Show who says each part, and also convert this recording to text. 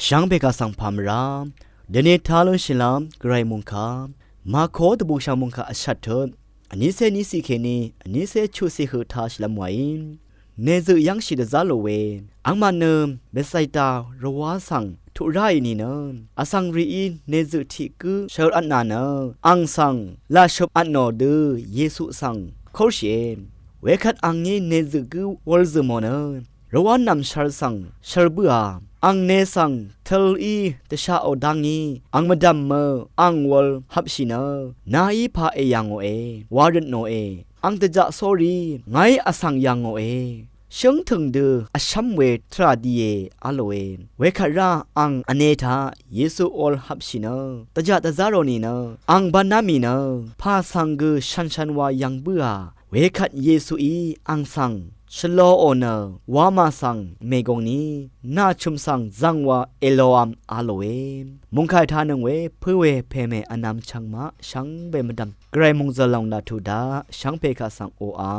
Speaker 1: ช่างเบกาสังพามรามเดเนทาลชิลามไกรมุงคามาโคตบูชามุงคาอัชัดเถิดอันนี้เซนิสิเคนีอันนี้เซชูสิหือทาชลามไวเนซึยังชิดซาโลเวอังมาเนมเบไซตารวาสังทุไรนี่เนอสังรีเนซึทิกุเชออันนาเนอังสังลาชบอันโนเดเยซูสังโคเชเวคัดอังนี้เนซึกุวอลซึมอนรวานนำชาร์สังชาร์บัวอังเนสังเทลอีเตชาโอดังอีอังมาดัมเมอังวอลฮับชินานาอีพาเอยังโอเอวาร์ดโนเออังตะจะสอรีไงอสังยังโอเอเชิงถึงเดออชัมเวทราดีเออโลเอนเวคาราอังอเนธาเยซูออลฮับชินาตะจะตะซารอนีนาอังบานามีนาพาสังเกชันวายังเบือเวคัดเยซูอีอังสังชโลโอเนวามาสังเมกงนี้นาชุมสังจังวาเอโลอัมอาโลเอมุงไคทานังเวเพื่อเวเพเมอนามชังมะชังเบมดัมไกรมุงจะลองนาทูดาชังเพคาสังโออา